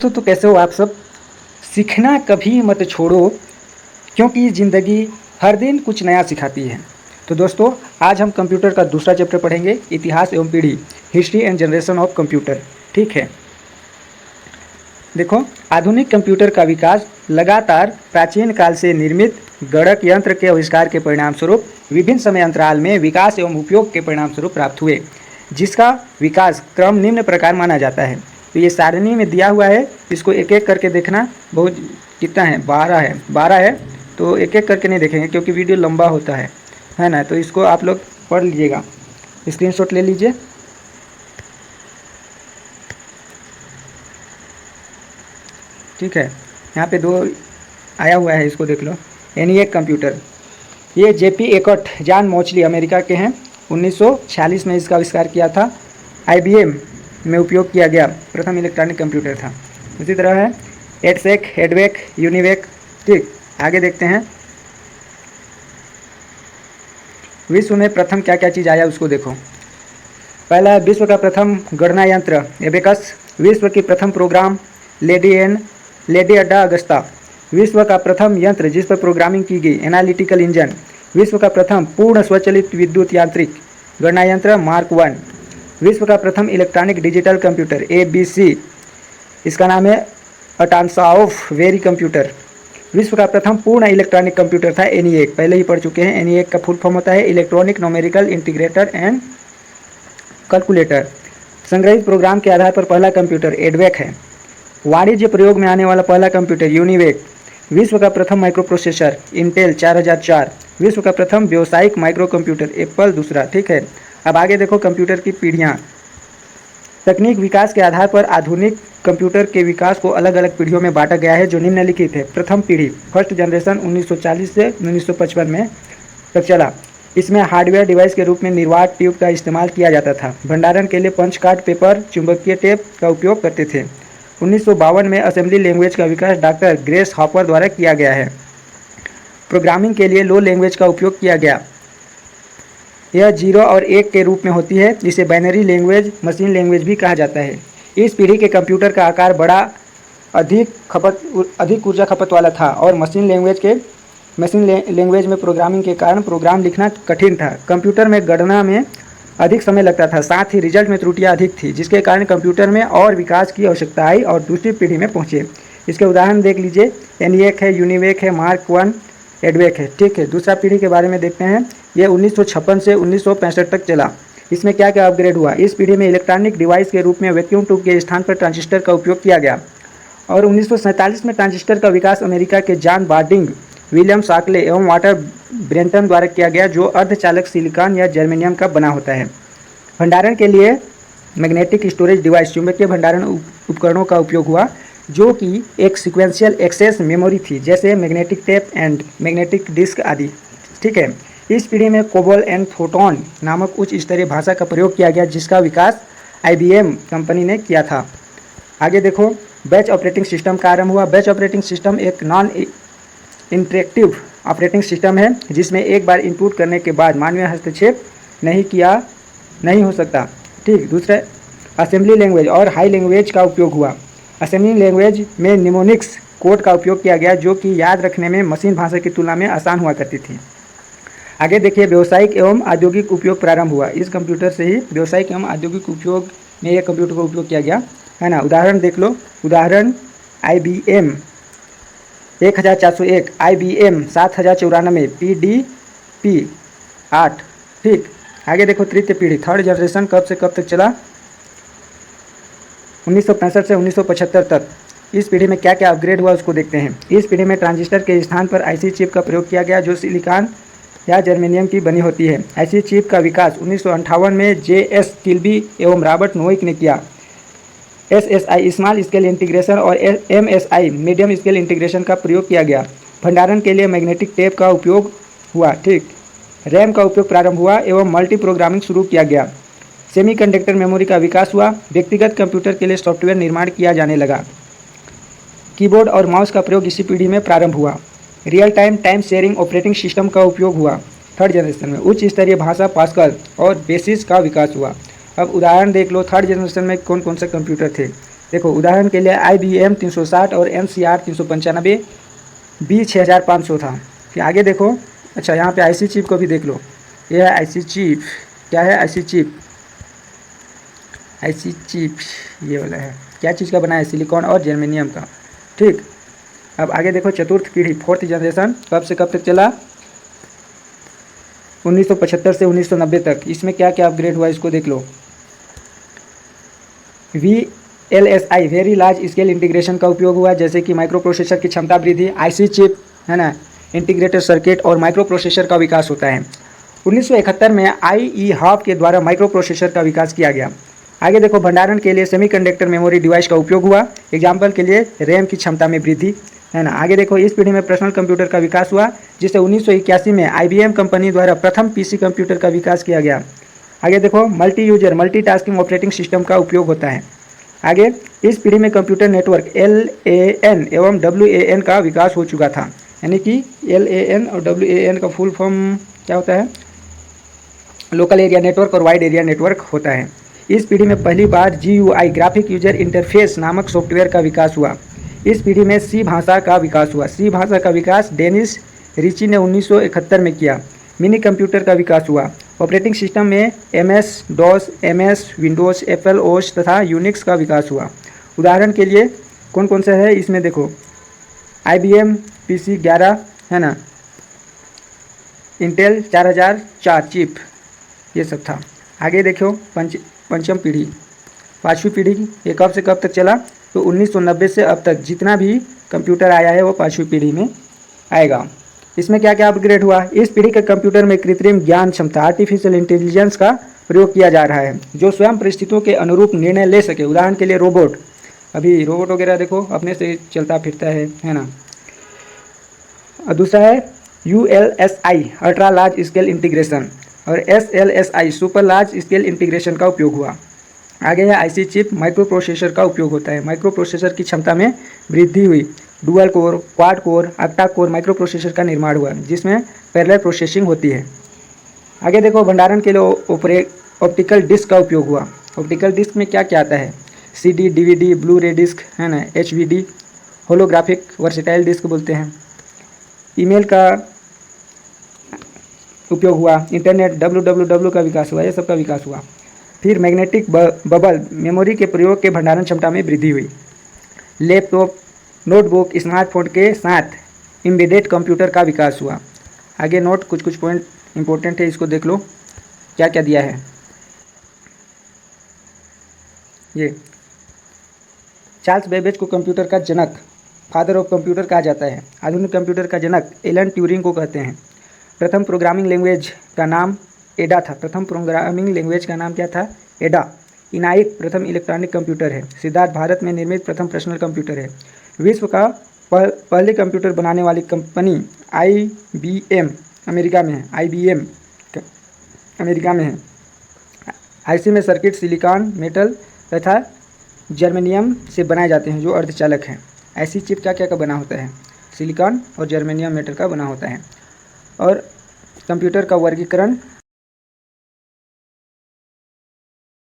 तो कैसे हो आप सब। सीखना कभी मत छोड़ो, क्योंकि ज़िंदगी हर दिन कुछ नया सिखाती है। तो दोस्तों, आज हम कंप्यूटर का दूसरा चैप्टर पढ़ेंगे, इतिहास एवं पीढ़ी, history and generation of computer. ठीक है, देखो, आधुनिक कंप्यूटर का विकास लगातार प्राचीन काल से निर्मित गणक यंत्र के आविष्कार के परिणाम स्वरूप विभिन्न समय अंतराल में विकास एवं उपयोग के परिणाम स्वरूप प्राप्त हुए, जिसका विकास क्रम निम्न प्रकार माना जाता है। तो ये सारणी में दिया हुआ है, इसको एक एक करके देखना। बहुत कितना है, 12 है। तो एक एक करके नहीं देखेंगे क्योंकि वीडियो लंबा होता है ना। तो इसको आप लोग पढ़ लीजिएगा, स्क्रीनशॉट ले लीजिए। ठीक है, यहाँ पे 2 आया हुआ है, इसको देख लो। ENIAC कंप्यूटर, ये JP एकट जॉन मोचली अमेरिका के हैं। 1946 में इसका आविष्कार किया था। IBM में उपयोग किया गया प्रथम इलेक्ट्रॉनिक कंप्यूटर था। उसी तरह है EDSEC, EDVEC, UNIVAC। ठीक, आगे देखते हैं। विश्व में प्रथम क्या क्या चीज़ आया उसको देखो। पहला है विश्व का प्रथम गणना यंत्र एबेकस। विश्व की प्रथम प्रोग्राम लेडी अड्डा अगस्ता। विश्व का प्रथम यंत्र जिस पर प्रोग्रामिंग की गई एनालिटिकल इंजन। विश्व का प्रथम पूर्ण स्वचालित विद्युत यांत्रिक गणना यंत्र मार्क 1। विश्व का प्रथम इलेक्ट्रॉनिक डिजिटल कंप्यूटर ABC, इसका नाम है अटानसॉफ वेरी कंप्यूटर। विश्व का प्रथम पूर्ण इलेक्ट्रॉनिक कंप्यूटर था ENIAC, पहले ही पढ़ चुके हैं। ENIAC का फुल फॉर्म होता है electronic numerical integrator and calculator. संग्रहित प्रोग्राम के आधार पर पहला कंप्यूटर EDVEC है। वाणिज्य प्रयोग में आने वाला पहला कंप्यूटर UNIVAC। विश्व का प्रथम माइक्रो प्रोसेसर इंटेल 4004। विश्व का प्रथम व्यावसायिक माइक्रो कंप्यूटर एप्पल दूसरा। ठीक है, अब आगे देखो कंप्यूटर की पीढ़ियाँ। तकनीक विकास के आधार पर आधुनिक कंप्यूटर के विकास को अलग अलग पीढ़ियों में बांटा गया है, जो निम्नलिखित है। प्रथम पीढ़ी, फर्स्ट जनरेशन 1940 से 1955 में तक चला। इसमें हार्डवेयर डिवाइस के रूप में निर्वात ट्यूब का इस्तेमाल किया जाता था। भंडारण के लिए पंच कार्ड पेपर, चुंबकीय टेप का उपयोग करते थे। 1952 में असेंबली लैंग्वेज का विकास डॉक्टर ग्रेस हॉपर द्वारा किया गया है। प्रोग्रामिंग के लिए लो लैंग्वेज का उपयोग किया गया। यह 0 और 1 के रूप में होती है, जिसे बाइनरी लैंग्वेज, मशीन लैंग्वेज भी कहा जाता है। इस पीढ़ी के कंप्यूटर का आकार बड़ा, अधिक ऊर्जा खपत वाला था और मशीन लैंग्वेज में प्रोग्रामिंग के कारण प्रोग्राम लिखना कठिन था। कंप्यूटर में गणना में अधिक समय लगता था, साथ ही रिजल्ट में त्रुटियां अधिक थी, जिसके कारण कंप्यूटर में और विकास की आवश्यकता आई और दूसरी पीढ़ी में पहुंचे। इसके उदाहरण देख लीजिए, ENIAC है, UNIVAC है, मार्क 1, EDVEC है। ठीक है, दूसरा पीढ़ी के बारे में देखते हैं। ये 1956 से 1965 तक चला। इसमें क्या क्या अपग्रेड हुआ। इस पीढ़ी में इलेक्ट्रॉनिक डिवाइस के रूप में वैक्यूम ट्यूब के स्थान पर ट्रांजिस्टर का उपयोग किया गया और 1947 में ट्रांजिस्टर का विकास अमेरिका के जॉन बार्डिंग, विलियम शाकले एवं वाटर ब्रेंटन द्वारा किया गया, जो अर्धचालक सिलिकॉन या जर्मेनियम का बना होता है। भंडारण के लिए मैग्नेटिक स्टोरेज डिवाइस, चुंबकीय भंडारण उपकरणों का उपयोग हुआ, जो कि एक सीक्वेंशियल एक्सेस मेमोरी थी, जैसे magnetic tape and magnetic disk आदि। ठीक है, इस पीढ़ी में कोबोल एंड फोटोन नामक उच्च स्तरीय भाषा का प्रयोग किया गया, जिसका विकास IBM कंपनी ने किया था। आगे देखो, बैच ऑपरेटिंग सिस्टम का आरंभ हुआ। बैच ऑपरेटिंग सिस्टम एक नॉन इंटरेक्टिव ऑपरेटिंग सिस्टम है, जिसमें एक बार इनपुट करने के बाद मानवीय हस्तक्षेप नहीं हो सकता। ठीक, दूसरा असेंबली लैंग्वेज और हाई लैंग्वेज का उपयोग हुआ। असेंबली लैंग्वेज में निमोनिक्स कोड का उपयोग किया गया, जो कि याद रखने में मशीन भाषा की तुलना में आसान हुआ करती थी। आगे देखिए, व्यावसायिक एवं औद्योगिक उपयोग प्रारंभ हुआ। इस कंप्यूटर से ही व्यावसायिक एवं औद्योगिक उपयोग में यह कंप्यूटर का उपयोग किया गया है ना। उदाहरण देख लो, उदाहरण IBM 1401, IBM 7094, PDP 8। ठीक, आगे देखो, तृतीय पीढ़ी, थर्ड जनरेशन कब से कब तक चला, 1965 से 1975 तक। इस पीढ़ी में क्या क्या अपग्रेड हुआ उसको देखते हैं। इस पीढ़ी में ट्रांजिस्टर के स्थान पर IC चिप का प्रयोग किया गया, जो सिलिकॉन या जर्मेनियम की बनी होती है। IC चिप का विकास 1958 में JS किल्बी एवं रॉबर्ट नोइक ने किया। SSI स्मॉल स्केल इंटीग्रेशन और MSI मीडियम स्केल इंटीग्रेशन का प्रयोग किया गया। भंडारण के लिए मैग्नेटिक टेप का उपयोग हुआ। ठीक, रैम का उपयोग प्रारंभ हुआ एवं मल्टी प्रोग्रामिंग शुरू किया गया। सेमीकंडक्टर मेमोरी का विकास हुआ। व्यक्तिगत कंप्यूटर के लिए सॉफ्टवेयर निर्माण किया जाने लगा। कीबोर्ड और माउस का प्रयोग इसी पीढ़ी में प्रारंभ हुआ। Real time sharing operating system का उपयोग हुआ। थर्ड जनरेशन में उच्च स्तरीय भाषा पास्कल और बेसिस का विकास हुआ। अब उदाहरण देख लो, थर्ड जनरेशन में कौन कौन से कंप्यूटर थे। देखो उदाहरण के लिए IBM 360 और NCR 395, B 6500 था। फिर आगे देखो, अच्छा यहाँ पे IC चिप को भी देख लो, ये है IC चिप। क्या है IC चिप? IC चिप ये वाला है, क्या चीज़ का बना है? सिलिकॉन और जर्मेनियम का। ठीक, अब आगे देखो चतुर्थ पीढ़ी, फोर्थ जनरेशन कब से कब तक चला? 1975 से 1990 तक। इसमें क्या क्या अपग्रेड हुआ इसको देख लो। VLSI very large scale integration का उपयोग हुआ, जैसे कि माइक्रो प्रोसेसर की क्षमता वृद्धि, IC चिप है ना, इंटीग्रेटेड सर्किट और माइक्रो प्रोसेसर का विकास होता है। 1971 में IE हॉब के द्वारा माइक्रो प्रोसेसर का विकास किया गया। आगे देखो भंडारण के लिए सेमीकंडक्टर मेमोरी डिवाइस का उपयोग हुआ, एग्जाम्पल के लिए रैम की क्षमता में वृद्धि है ना। आगे देखो इस पीढ़ी में पर्सनल कंप्यूटर का विकास हुआ, जिसे 1981 में IBM कंपनी द्वारा प्रथम PC कंप्यूटर का विकास किया गया। आगे देखो multi user multitasking operating system का उपयोग होता है। आगे इस पीढ़ी में कंप्यूटर नेटवर्क LAN एवं WAN का विकास हो चुका था, यानी कि LAN और WAN का फुल फॉर्म क्या होता है? लोकल एरिया नेटवर्क और वाइड एरिया नेटवर्क होता है। इस पीढ़ी में पहली बार GUI ग्राफिक यूजर इंटरफेस नामक सॉफ्टवेयर का विकास हुआ। इस पीढ़ी में C भाषा का विकास हुआ। C भाषा का विकास डेनिस रिची ने 1971 में किया। मिनी कंप्यूटर का विकास हुआ। ऑपरेटिंग सिस्टम में MS DOS, MS Windows, Apple OS तथा यूनिक्स का विकास हुआ। उदाहरण के लिए कौन कौन सा है इसमें देखो, IBM PC 11 है ना, इंटेल 4004 चिप, ये सब था। आगे देखो पंचम पीढ़ी, पाँचवीं पीढ़ी, ये कब से कब तक चला? तो 1990 से अब तक जितना भी कंप्यूटर आया है वो पाँचवीं पीढ़ी में आएगा। इसमें क्या क्या अपग्रेड हुआ? इस पीढ़ी के कंप्यूटर में कृत्रिम ज्ञान क्षमता आर्टिफिशियल इंटेलिजेंस का प्रयोग किया जा रहा है, जो स्वयं परिस्थितियों के अनुरूप निर्णय ले सके। उदाहरण के लिए रोबोट, अभी रोबोट वगैरह देखो अपने से चलता फिरता है ना। और दूसरा है ULSI ultra large scale integration और SLSI super large scale integration का उपयोग हुआ। आगे है IC चिप, माइक्रो प्रोसेसर का उपयोग होता है। माइक्रो प्रोसेसर की क्षमता में वृद्धि हुई। Dual core, quad core, octa core micro processor का निर्माण हुआ, जिसमें पैरेलल प्रोसेसिंग होती है। आगे देखो भंडारण के लिए ऑप्टिकल डिस्क का उपयोग हुआ। ऑप्टिकल डिस्क में क्या क्या आता है? CD, DVD, ब्लू रे डिस्क है ना, HVD, होलोग्राफिक वर्सेटाइल डिस्क बोलते हैं। ईमेल का उपयोग हुआ, इंटरनेट www का विकास हुआ, ये सब का विकास हुआ। फिर मैग्नेटिक बबल मेमोरी के प्रयोग के भंडारण क्षमता में वृद्धि हुई। लैपटॉप, नोटबुक, स्मार्टफोन के साथ एम्बेडेड कंप्यूटर का विकास हुआ। आगे नोट कुछ पॉइंट इंपॉर्टेंट है, इसको देख लो क्या क्या दिया है। ये चार्ल्स बेबेज को कंप्यूटर का जनक, फादर ऑफ कंप्यूटर कहा जाता है। आधुनिक कंप्यूटर का जनक एलन ट्यूरिंग को कहते हैं। प्रथम प्रोग्रामिंग लैंग्वेज का नाम एडा था। प्रथम प्रोग्रामिंग लैंग्वेज का नाम क्या था? एडा। इनाइक प्रथम इलेक्ट्रॉनिक कंप्यूटर है। सिद्धार्थ भारत में निर्मित प्रथम पर्सनल कंप्यूटर है। विश्व का पहले कंप्यूटर बनाने वाली कंपनी IBM अमेरिका में है। IBM अमेरिका में है। IC में सर्किट सिलिकॉन मेटल तथा जर्मेनियम से बनाए जाते हैं, जो अर्धचालक हैं। IC चिप क्या क्या का बना होता है? सिलिकॉन और जर्मेनियम मेटल का बना होता है। और कंप्यूटर का वर्गीकरण